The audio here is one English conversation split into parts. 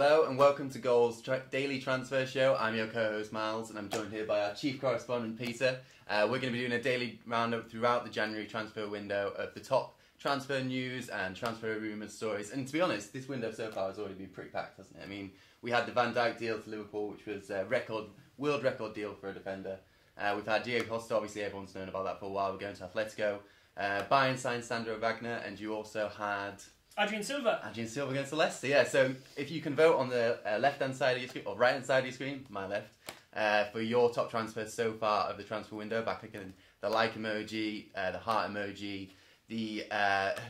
Hello and welcome to Goal's daily transfer show. I'm your co-host Miles and I'm joined here by our chief correspondent Peter. We're going to be doing a daily roundup throughout the January transfer window of the top transfer news and transfer rumours, stories. And to be honest, this window so far has already been pretty packed, hasn't it? I mean, we had the Van Dijk deal to Liverpool, which was a world record deal for a defender. We've had Diego Costa, obviously everyone's known about that for a while. We're going to Atletico. Bayern signed Sandro Wagner, and you also had Adrien Silva against Leicester, yeah. So if you can vote on the left-hand side of your screen, or right-hand side of your screen, my left, for your top transfers so far of the transfer window, by clicking the like emoji, the heart emoji, the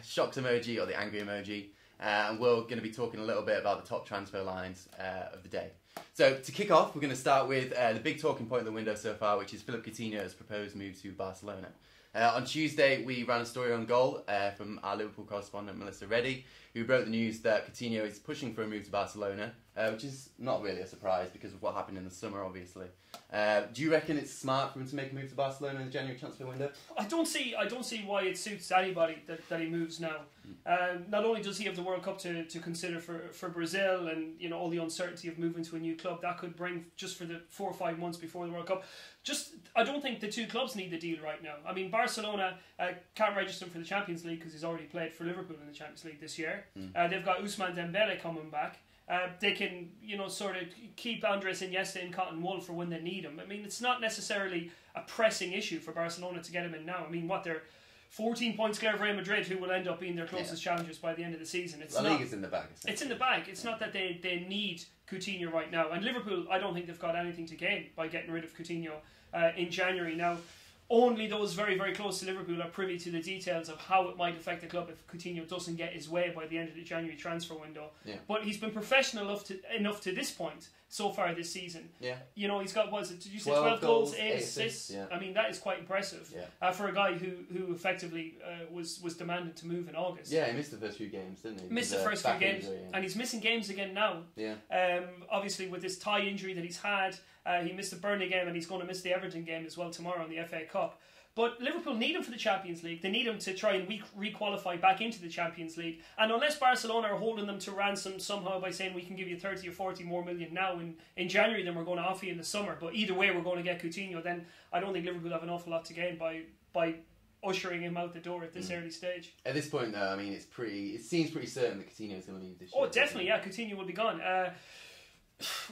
shocked emoji, or the angry emoji. And we're going to be talking a little bit about the top transfer lines of the day. So to kick off, we're going to start with the big talking point of the window so far, which is Philippe Coutinho's proposed move to Barcelona. On Tuesday, we ran a story on Goal from our Liverpool correspondent Melissa Reddy, who broke the news that Coutinho is pushing for a move to Barcelona, which is not really a surprise because of what happened in the summer, obviously. Do you reckon it's smart for him to make a move to Barcelona in the January transfer window? I don't see why it suits anybody that he moves now. Not only does he have the World Cup to consider for Brazil, and all the uncertainty of moving to a new club that could bring just for the 4 or 5 months before the World Cup. I don't think the two clubs need the deal right now. I mean, Barcelona can't register him for the Champions League because he's already played for Liverpool in the Champions League this year. They've got Ousmane Dembele coming back. They can, sort of keep Andres Iniesta in cotton wool for when they need him. I mean, it's not necessarily a pressing issue for Barcelona to get him in now. I mean, they're 14 points clear of Real Madrid, who will end up being their closest challengers by the end of the season. The league is in the bag. It's in the bag. It's not that they need Coutinho right now. And Liverpool, I don't think they've got anything to gain by getting rid of Coutinho in January. Now, only those very, very close to Liverpool are privy to the details of how it might affect the club if Coutinho doesn't get his way by the end of the January transfer window. Yeah. But he's been professional enough to this point so far this season. Yeah. He's got, did you say 12 goals, 8 assists? Yeah. I mean, that is quite impressive for a guy who effectively was demanded to move in August. Yeah, he missed the first few games, didn't he? Missed the first few games, and he's missing games again now. Yeah. Obviously, with this thigh injury that he's had, he missed the Burnley game and he's going to miss the Everton game as well tomorrow in the FA Cup. But Liverpool need him for the Champions League. They need him to try and re-qualify back into the Champions League. And unless Barcelona are holding them to ransom somehow by saying we can give you 30 or 40 more million now in January than we're going to offer you in the summer, but either way we're going to get Coutinho, then I don't think Liverpool have an awful lot to gain by ushering him out the door at this early stage. At this point, though, I mean, it seems pretty certain that Coutinho is going to leave this year. Oh, definitely, yeah, Coutinho will be gone.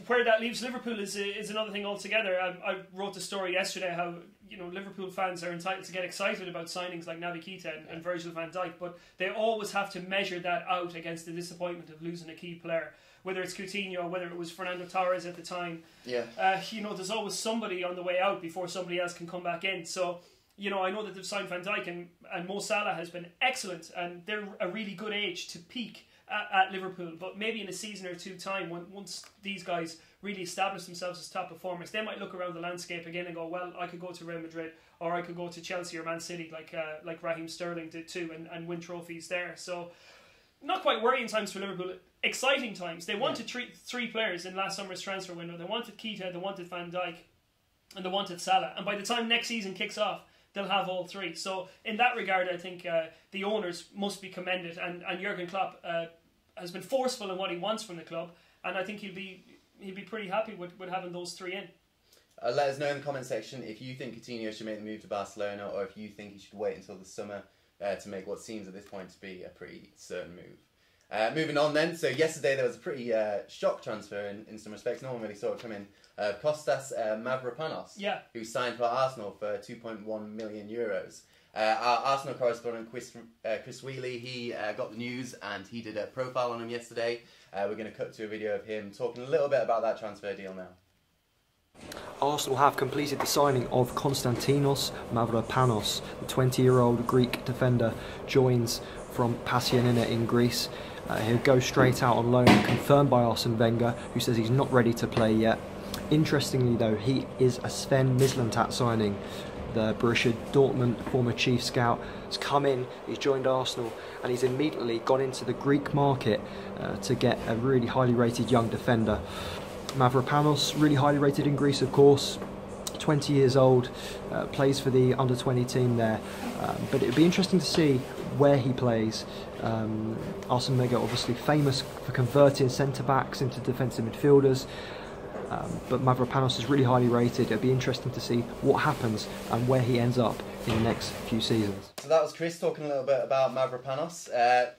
Where that leaves Liverpool is another thing altogether. I wrote a story yesterday how Liverpool fans are entitled to get excited about signings like Naby Keita and Virgil van Dijk, but they always have to measure that out against the disappointment of losing a key player. Whether it's Coutinho or whether it was Fernando Torres at the time, there's always somebody on the way out before somebody else can come back in. So I know that they've signed Van Dijk and Mo Salah has been excellent, and they're a really good age to peak at Liverpool, but maybe in a season or two time, once these guys really establish themselves as top performers, they might look around the landscape again and go, well, I could go to Real Madrid or I could go to Chelsea or Man City like Raheem Sterling did too and win trophies there. So not quite worrying times for Liverpool, exciting times. They wanted three players in last summer's transfer window. They wanted Keita, they wanted Van Dijk, and they wanted Salah, and by the time next season kicks off, they'll have all three. So in that regard, I think the owners must be commended, and Jurgen Klopp has been forceful in what he wants from the club, and I think he'll be pretty happy with having those three in. Let us know in the comment section if you think Coutinho should make the move to Barcelona, or if you think he should wait until the summer to make what seems at this point to be a pretty certain move. Moving on then, so yesterday there was a pretty shock transfer in some respects. No one really saw it come in. Kostas Mavropanos, who signed for Arsenal for €2.1 million. Our Arsenal correspondent Chris Wheatley, he got the news and he did a profile on him yesterday. We're going to cut to a video of him talking a little bit about that transfer deal now. Arsenal have completed the signing of Konstantinos Mavropanos. The 20-year-old Greek defender joins from Passionina in Greece. He'll go straight out on loan, confirmed by Arsene Wenger, who says he's not ready to play yet. Interestingly though, he is a Sven Mislintat signing. The Borussia Dortmund former chief scout has come in, he's joined Arsenal, and he's immediately gone into the Greek market to get a really highly rated young defender. Mavropanos, really highly rated in Greece of course, 20 years old, plays for the under-20 team there, but it would be interesting to see where he plays. Arsene Wenger obviously famous for converting centre-backs into defensive midfielders, but Mavropanos is really highly rated. It'll be interesting to see what happens and where he ends up in the next few seasons. So that was Chris talking a little bit about Mavropanos.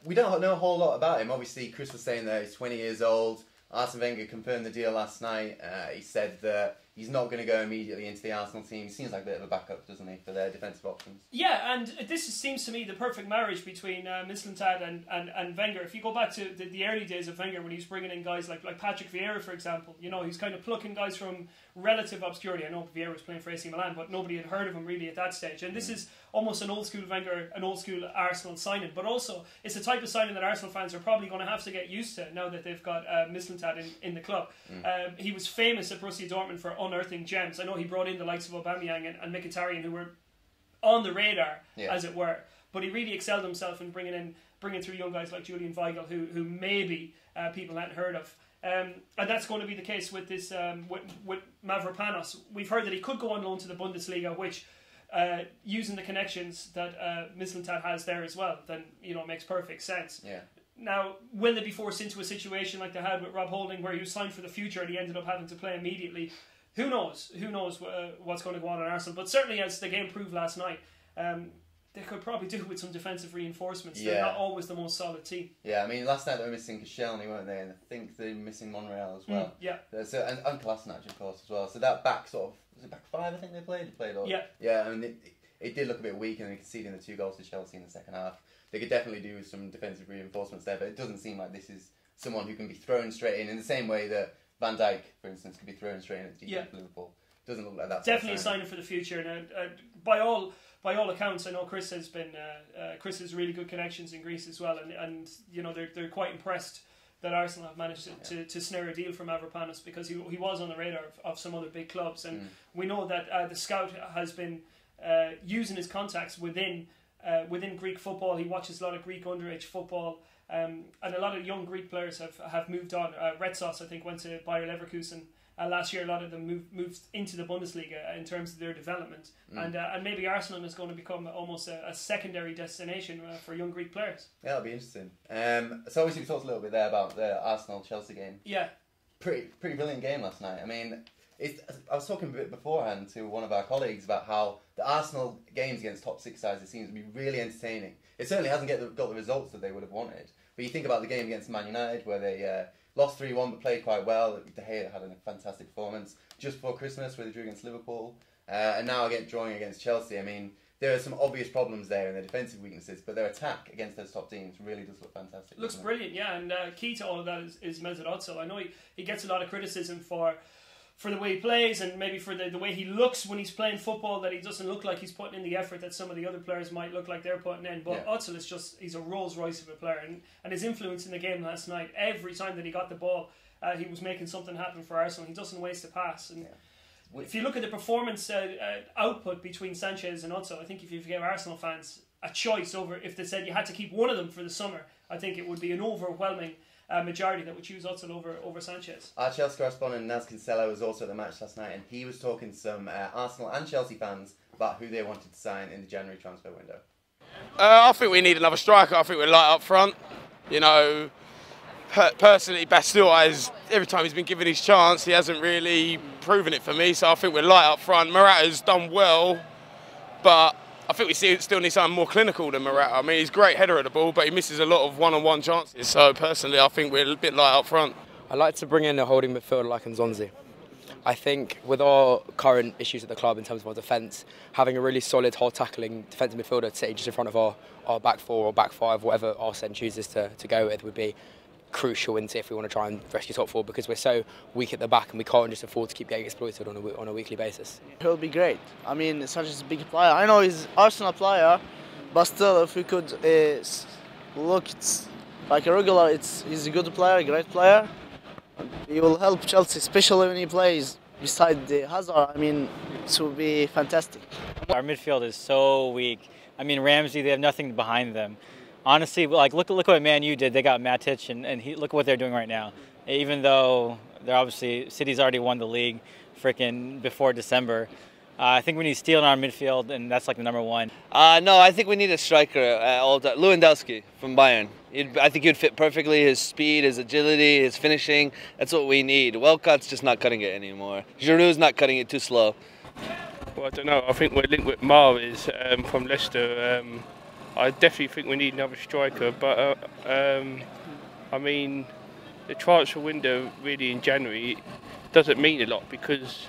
We don't know a whole lot about him. Obviously, Chris was saying that he's 20 years old. Arsene Wenger confirmed the deal last night. He said that he's not going to go immediately into the Arsenal team. He seems like a bit of a backup, doesn't he, for their defensive options? Yeah, and this seems to me the perfect marriage between Mislintat and Wenger. If you go back to the early days of Wenger, when he was bringing in guys like Patrick Vieira, for example, you know, he's kind of plucking guys from relative obscurity. I know Vieira was playing for AC Milan, but nobody had heard of him really at that stage. And this is almost an old school Wenger, an old school Arsenal signing. But also, it's the type of signing that Arsenal fans are probably going to have to get used to now that they've got Mislintat in the club. He was famous at Borussia Dortmund for unearthing gems. I know he brought in the likes of Aubameyang and Mkhitaryan, who were on the radar, as it were. But he really excelled himself in bringing through young guys like Julian Weigl, who maybe people hadn't heard of. And that's going to be the case with this with Mavropanos. We've heard that he could go on loan to the Bundesliga, which, using the connections that Mislintat has there as well, then makes perfect sense. Yeah. Now, will they be forced into a situation like they had with Rob Holding, where he was signed for the future and he ended up having to play immediately? Who knows? Who knows what's going to go on in Arsenal? But certainly, as the game proved last night, they could probably do with some defensive reinforcements. They're not always the most solid team. Yeah, I mean, last night they were missing Koscielny, weren't they? And I think they're missing Monreal as well. Yeah. So, and Kolasinac, of course, as well. So that back sort of, was it back five, I think they played all. Yeah. Yeah, I mean, it did look a bit weak, and they conceding the 2 goals to Chelsea in the second half. They could definitely do with some defensive reinforcements there, but it doesn't seem like this is someone who can be thrown straight in the same way that Van Dijk, for instance, could be thrown straight in at the for Liverpool. Doesn't look like that. Definitely a signing for the future, and by all accounts, I know Chris has really good connections in Greece as well, and they're quite impressed that Arsenal have managed to snare a deal for Mavropanos, because he was on the radar of some other big clubs, and we know that the scout has been using his contacts within Greek football. He watches a lot of Greek underage football, and a lot of young Greek players have moved on. Retsos, I think, went to Bayer Leverkusen last year. A lot of them moved into the Bundesliga in terms of their development, and maybe Arsenal is going to become almost a secondary destination for young Greek players. Yeah, that'll be interesting. So obviously we talked a little bit there about the Arsenal-Chelsea game. Yeah. Pretty brilliant game last night. I mean, I was talking a bit beforehand to one of our colleagues about how the Arsenal games against top 6 sides, it seems to be really entertaining. It certainly hasn't got the results that they would have wanted. But you think about the game against Man United, where they lost 3-1 but played quite well. De Gea had a fantastic performance just before Christmas, where they drew against Liverpool. And now drawing against Chelsea. I mean, there are some obvious problems there in their defensive weaknesses, but their attack against those top teams really does look fantastic. Looks brilliant, yeah. And key to all of that is Mesut Ozil. I know he gets a lot of criticism for the way he plays, and maybe for the way he looks when he's playing football, that he doesn't look like he's putting in the effort that some of the other players might look like they're putting in. But Ozil is he's a Rolls Royce of a player, and his influence in the game last night, every time that he got the ball, he was making something happen for Arsenal. He doesn't waste a pass. And if you look at the performance output between Sanchez and Ozil, I think if you give Arsenal fans a choice over, if they said you had to keep one of them for the summer, I think it would be an overwhelming majority that would choose Ozil over Sanchez. Our Chelsea correspondent Naz Kinsella was also at the match last night, and he was talking to some Arsenal and Chelsea fans about who they wanted to sign in the January transfer window. I think we need another striker. I think we're light up front. Personally, Bastille, every time he's been given his chance, he hasn't really proven it for me. So I think we're light up front. Morata's done well, but I think we still need something more clinical than Morata. I mean, he's a great header of the ball, but he misses a lot of one-on-one chances. So personally, I think we're a bit light up front. I'd like to bring in a holding midfielder like Nzonzi. I think with our current issues at the club in terms of our defence, having a really solid, hard-tackling defensive midfielder sitting just in front of our back four or back five, whatever Arsene chooses to go with, would be crucial into if we want to try and rescue top four, because we're so weak at the back and we can't just afford to keep getting exploited on a weekly basis. He'll be great. I mean, such a big player. I know he's Arsenal player, but still, if we could look, it's like a regular. He's a good player, a great player. He will help Chelsea, especially when he plays beside the Hazard. I mean, it will be fantastic. Our midfield is so weak. I mean, Ramsey, they have nothing behind them. Honestly, like look what Man U did. They got Matic, and look what they're doing right now. Even though they're obviously City's already won the league, freaking before December, I think we need steel in our midfield, and that's like the number one. No, I think we need a striker. Lewandowski from Bayern. I think he'd fit perfectly. His speed, his agility, his finishing. That's what we need. Welcott's just not cutting it anymore. Giroud's not cutting it, too slow. Well, I don't know. I think we're linked with Mahrez from Leicester. I definitely think we need another striker, but I mean, the transfer window really in January doesn't mean a lot because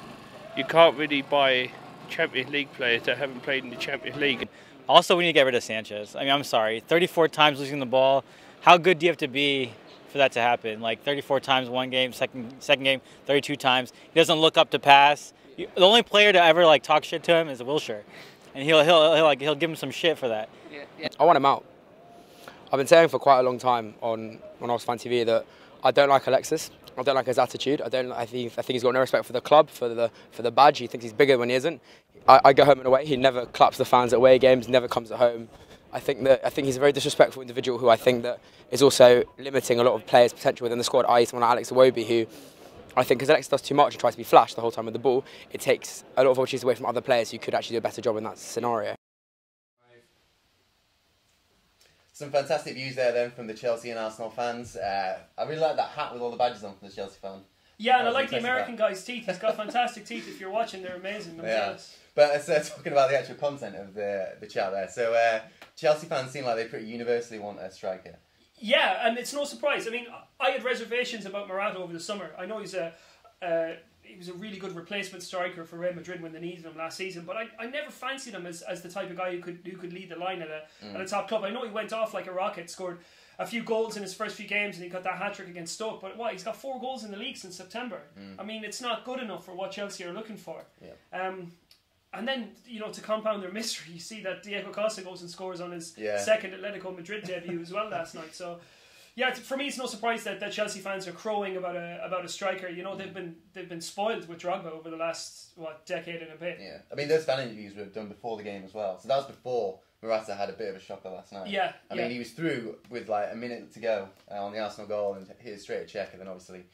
you can't really buy Champions League players that haven't played in the Champions League. Also, we need to get rid of Sanchez. I mean, I'm sorry, 34 times losing the ball. How good do you have to be for that to happen? Like 34 times one game, second game, 32 times. He doesn't look up to pass. The only player to ever like talk shit to him is Wilshere, and he'll give him some shit for that. I want him out. I've been saying for quite a long time on Arsenal Fan TV that I don't like Alexis. I don't like his attitude. I think he's got no respect for the club, for the badge. He thinks he's bigger when he isn't. I go home and away. He never claps the fans at away games. Never comes at home. I think he's a very disrespectful individual who I think that is also limiting a lot of players' potential within the squad. I.e., someone like Alex Iwobi, who I think because Alex does too much and tries to be flash the whole time with the ball, it takes a lot of opportunities away from other players who could actually do a better job in that scenario. Some fantastic views there then from the Chelsea and Arsenal fans. I really like that hat with all the badges on from the Chelsea fan. Yeah, and I like the American guy's teeth. He's got fantastic teeth. If you're watching, they're amazing. I'm jealous. But talking about the actual content of the chat there. So Chelsea fans seem like they pretty universally want a striker. Yeah, and it's no surprise. I mean, I had reservations about Morata over the summer. I know he was a really good replacement striker for Real Madrid when they needed him last season, but I never fancied him as the type of guy who could lead the line at a top club. I know he went off like a rocket, scored a few goals in his first few games, and he got that hat-trick against Stoke, but he's got 4 goals in the league since September. I mean, it's not good enough for what Chelsea are looking for. Yeah. And then, to compound their mystery, you see that Diego Costa goes and scores on his second Atletico Madrid debut as well last night. So, yeah, for me, it's no surprise that Chelsea fans are crowing about a striker. They've been spoiled with Drogba over the last decade and a bit. Yeah, I mean those fan interviews were done before the game as well, so that was before Morata had a bit of a shocker last night. Yeah, I mean he was through with like a minute to go on the Arsenal goal and hit it straight at check, and then obviously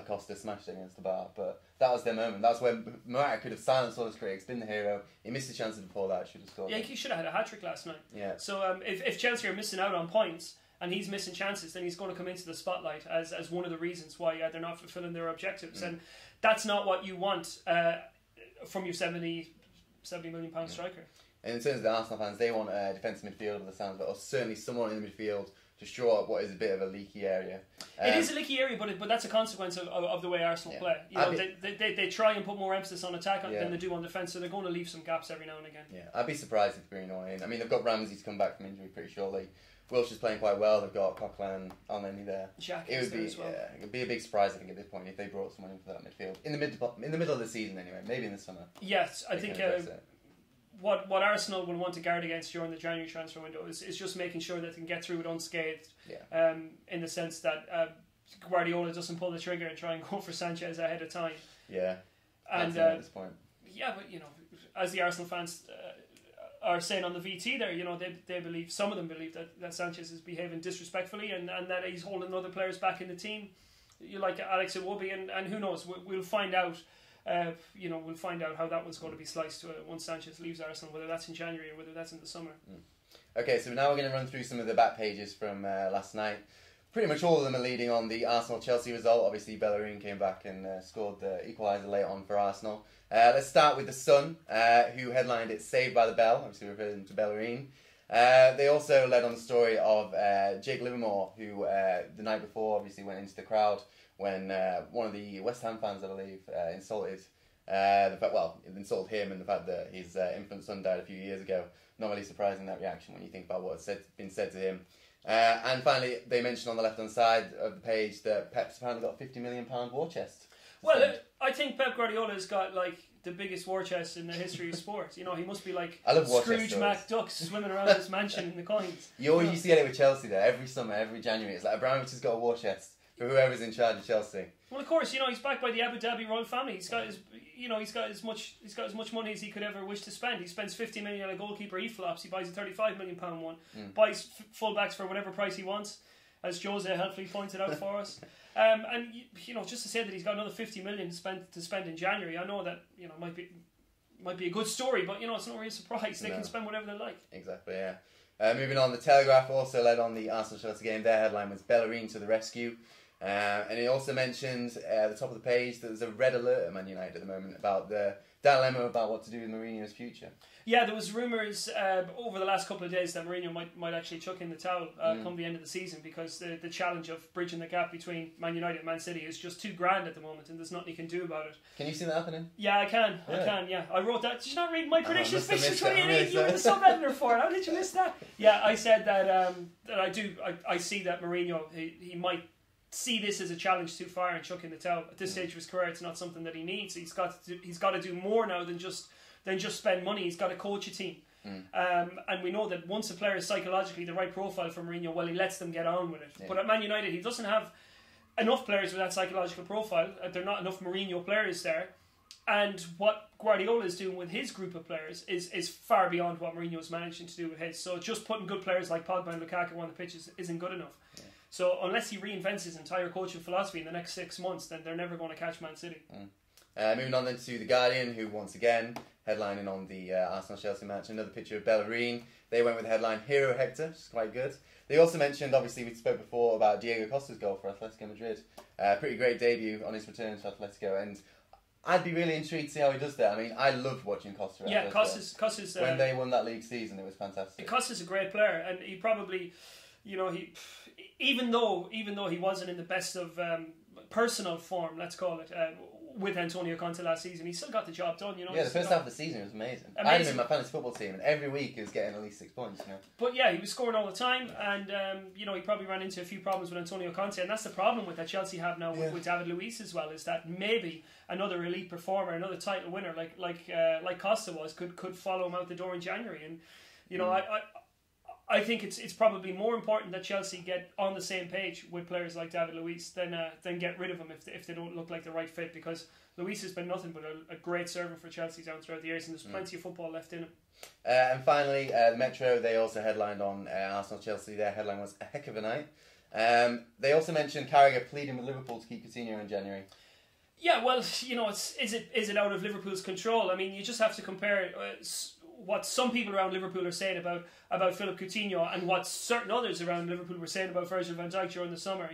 Costa smashed it against the bar. But that was their moment. That's when Morata could have silenced all his critics, been the hero. He missed the chances before that. Should have scored. Yeah, he should have had a hat-trick last night. Yeah. So if Chelsea are missing out on points and he's missing chances, then he's going to come into the spotlight as one of the reasons why they're not fulfilling their objectives. And that's not what you want from your £70 million striker. And in terms of the Arsenal fans, they want a defensive midfielder, the sounds of it, or certainly someone in the midfield to shore up what is a bit of a leaky area. It is a leaky area, but that's a consequence of the way Arsenal play. They try and put more emphasis on attack than they do on defence, so they're going to leave some gaps every now and again. Yeah, I'd be surprised if Bruno in. I mean, they've got Ramsey to come back from injury pretty shortly. Wilshere's playing quite well. They've got Coquelin, Elneny there. It would be a big surprise, I think, at this point if they brought someone in for that midfield in the middle of the season anyway. Maybe in the summer. Yes, I think what Arsenal will want to guard against during the January transfer window is just making sure that they can get through it unscathed. Yeah. In the sense that Guardiola doesn't pull the trigger and try and go for Sanchez ahead of time. Yeah. And at this point. Yeah, but as the Arsenal fans are saying on the VT there, they believe, some of them believe that Sanchez is behaving disrespectfully and that he's holding other players back in the team. You like Alex Iwobi, and who knows? We'll find out. We'll find out how that one's going to be sliced once Sanchez leaves Arsenal, whether that's in January or whether that's in the summer. Okay, so now we're going to run through some of the back pages from last night. Pretty much all of them are leading on the Arsenal-Chelsea result. Obviously, Bellerin came back and scored the equaliser late on for Arsenal. Let's start with The Sun, who headlined it Saved by the Bell, obviously referring to Bellerin. They also led on the story of Jake Livermore, who the night before obviously went into the crowd when one of the West Ham fans, I believe, insulted insulted him and the fact that his infant son died a few years ago. Not really surprising, that reaction, when you think about what's been said to him. And finally, they mentioned on the left-hand side of the page that Pep's apparently got a £50 million war chest. Well, I think Pep Guardiola's got the biggest war chest in the history of sport. He must be like Scrooge McDuck swimming around his mansion in the coins. You always used to get it with Chelsea there, every summer, every January. It's like Abramovich has got a war chest for whoever's in charge of Chelsea. Well, of course, he's backed by the Abu Dhabi royal family. He's got as much money as he could ever wish to spend. He spends 50 million on a goalkeeper. He flops. He buys a 35 million pound one. Buys fullbacks for whatever price he wants, as Jose helpfully pointed out for us. And just to say that he's got another 50 million to spend in January, I know that might be a good story, but it's no real surprise. They can spend whatever they like. Exactly, yeah. Moving on, the Telegraph also led on the Arsenal-Chelsea game. Their headline was Bellerin to the rescue. And he also mentioned at the top of the page that there's a red alert at Man United at the moment about the dilemma about what to do with Mourinho's future. Yeah, there was rumours over the last couple of days that Mourinho might actually chuck in the towel come the end of the season, because the challenge of bridging the gap between Man United and Man City is just too grand at the moment, and there's nothing he can do about it. Can you see that happening? Yeah, I can. I wrote that. Did you not read my predictions? Fixture 28. You were the sub-editor for it. How did you miss that? Yeah, I said that I see that Mourinho he might see this as a challenge too far and chuck in the towel. At this stage of his career, it's not something that he needs. He's got to do more now than just spend money. He's got to coach a team. And we know that once a player is psychologically the right profile for Mourinho, well, he lets them get on with it. Yeah. But at Man United, he doesn't have enough players with that psychological profile. There are not enough Mourinho players there. And what Guardiola is doing with his group of players is far beyond what Mourinho is managing to do with his. So just putting good players like Pogba and Lukaku on the pitches isn't good enough. Yeah. So unless he reinvents his entire coaching philosophy in the next 6 months, then they're never going to catch Man City. Moving on then to The Guardian, who once again headlining on the Arsenal-Chelsea match, another picture of Bellerin. They went with the headline Hero Hector, which is quite good. They also mentioned, obviously we spoke before about Diego Costa's goal for Atletico Madrid. Pretty great debut on his return to Atletico, and I'd be really intrigued to see how he does that. I mean, I loved watching Costa. Yeah, Costa's when they won that league season, it was fantastic. Costa's a great player, and he probably, he even though he wasn't in the best of personal form, let's call it, with Antonio Conte last season, he still got the job done. Yeah, the first half of the season was amazing. I had him in my fantasy football team, and every week he was getting at least 6 points. But yeah, he was scoring all the time, and he probably ran into a few problems with Antonio Conte, and that's the problem with that Chelsea have now with David Luiz as well, is that maybe another elite performer, another title winner like Costa was, could follow him out the door in January, and I think it's probably more important that Chelsea get on the same page with players like David Luiz than get rid of him if they don't look like the right fit, because Luiz has been nothing but a great servant for Chelsea down throughout the years, and there's plenty of football left in him. And finally, the Metro, they also headlined on Arsenal-Chelsea. Their headline was a heck of a night. They also mentioned Carragher pleading with Liverpool to keep Coutinho in January. Yeah, well, is it out of Liverpool's control? I mean, you just have to compare what some people around Liverpool are saying about Philippe Coutinho and what certain others around Liverpool were saying about Virgil van Dijk during the summer.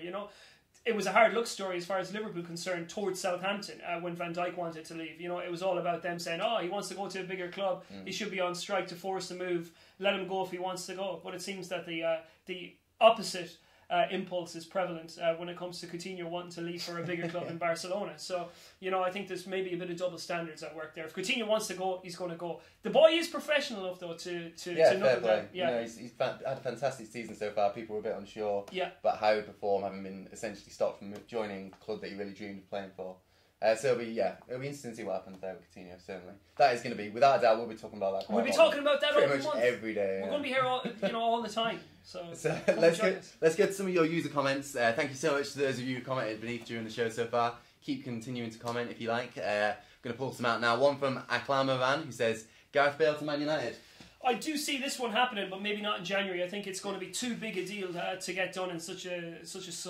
It was a hard look story as far as Liverpool concerned towards Southampton when Van Dijk wanted to leave. It was all about them saying, he wants to go to a bigger club. He should be on strike to force the move. Let him go if he wants to go. But it seems that the opposite impulse is prevalent when it comes to Coutinho wanting to leave for a bigger club in Barcelona. So, I think there's maybe a bit of double standards at work there. If Coutinho wants to go, he's going to go. The boy is professional enough, though, to fair play. Yeah, he's had a fantastic season so far. People were a bit unsure about how he would perform, having been essentially stopped from joining the club that he really dreamed of playing for. So it'll be interesting to see what happens there with Coutinho, certainly. That is going to be, without a doubt, we'll be talking about that quite We'll be talking about that pretty much every day. We're going to be here all the time. So let's get some of your user comments. Thank you so much to those of you who commented beneath during the show so far. Keep continuing to comment if you like. I'm going to pull some out now. One from Aklamavan, who says, Gareth Bale to Man United. I do see this one happening, but maybe not in January. I think it's going to be too big a deal to get done in such a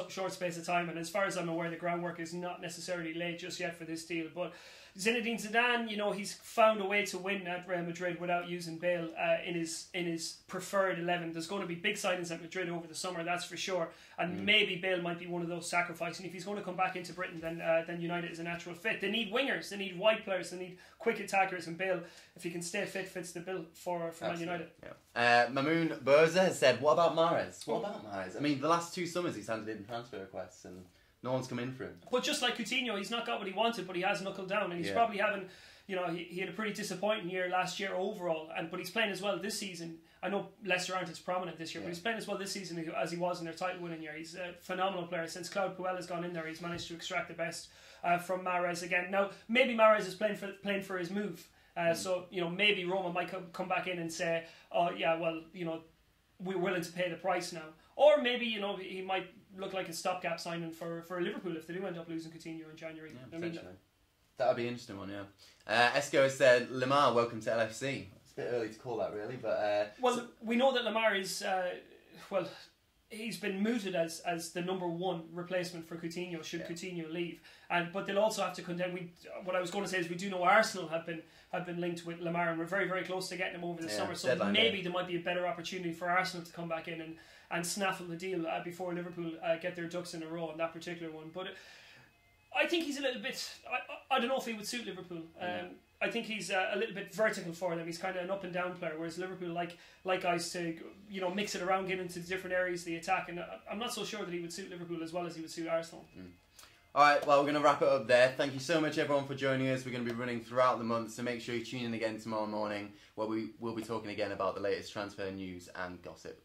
short space of time. And as far as I'm aware, the groundwork is not necessarily laid just yet for this deal. But Zinedine Zidane, he's found a way to win at Real Madrid without using Bale in his preferred 11. There's going to be big signings at Madrid over the summer, that's for sure. And maybe Bale might be one of those sacrifices. And if he's going to come back into Britain, then United is a natural fit. They need wingers, they need wide players, they need quick attackers, and Bale, if he can stay fit, fits the bill for Man United. Yeah. Mamoun Berza has said, what about Mahrez? I mean, the last 2 summers he's handed in transfer requests and no one's come in for him. But just like Coutinho, he's not got what he wanted, but he has knuckled down, and he's probably having, he had a pretty disappointing year last year overall, but he's playing as well this season. I know Leicester aren't as prominent this year, but he's playing as well this season as he was in their title-winning year. He's a phenomenal player. Since Claude Puel has gone in there, he's managed to extract the best from Mahrez again. Now, maybe Mahrez is playing for his move. So, maybe Roma might come back in and say, we're willing to pay the price now. Or maybe, he might look like a stopgap signing for Liverpool if they do end up losing Coutinho in January. Yeah, potentially. That would be an interesting one, yeah. Esco has said, Lamar, welcome to LFC. It's a bit early to call that, really, but... we know that Lamar is... he's been mooted as the number one replacement for Coutinho should Coutinho leave, but they'll also have to contend. What I was going to say is we do know Arsenal have been linked with Lamar, and we're very, very close to getting him over the summer. So maybe there might be a better opportunity for Arsenal to come back in and snaffle the deal before Liverpool get their ducks in a row on that particular one. But I think he's a little bit. I don't know if he would suit Liverpool. I think he's a little bit vertical for them. He's kind of an up and down player, whereas Liverpool like guys to mix it around, get into different areas of the attack. And I'm not so sure that he would suit Liverpool as well as he would suit Arsenal. All right, well, we're going to wrap it up there. Thank you so much, everyone, for joining us. We're going to be running throughout the month, so make sure you tune in again tomorrow morning, where we will be talking again about the latest transfer news and gossip.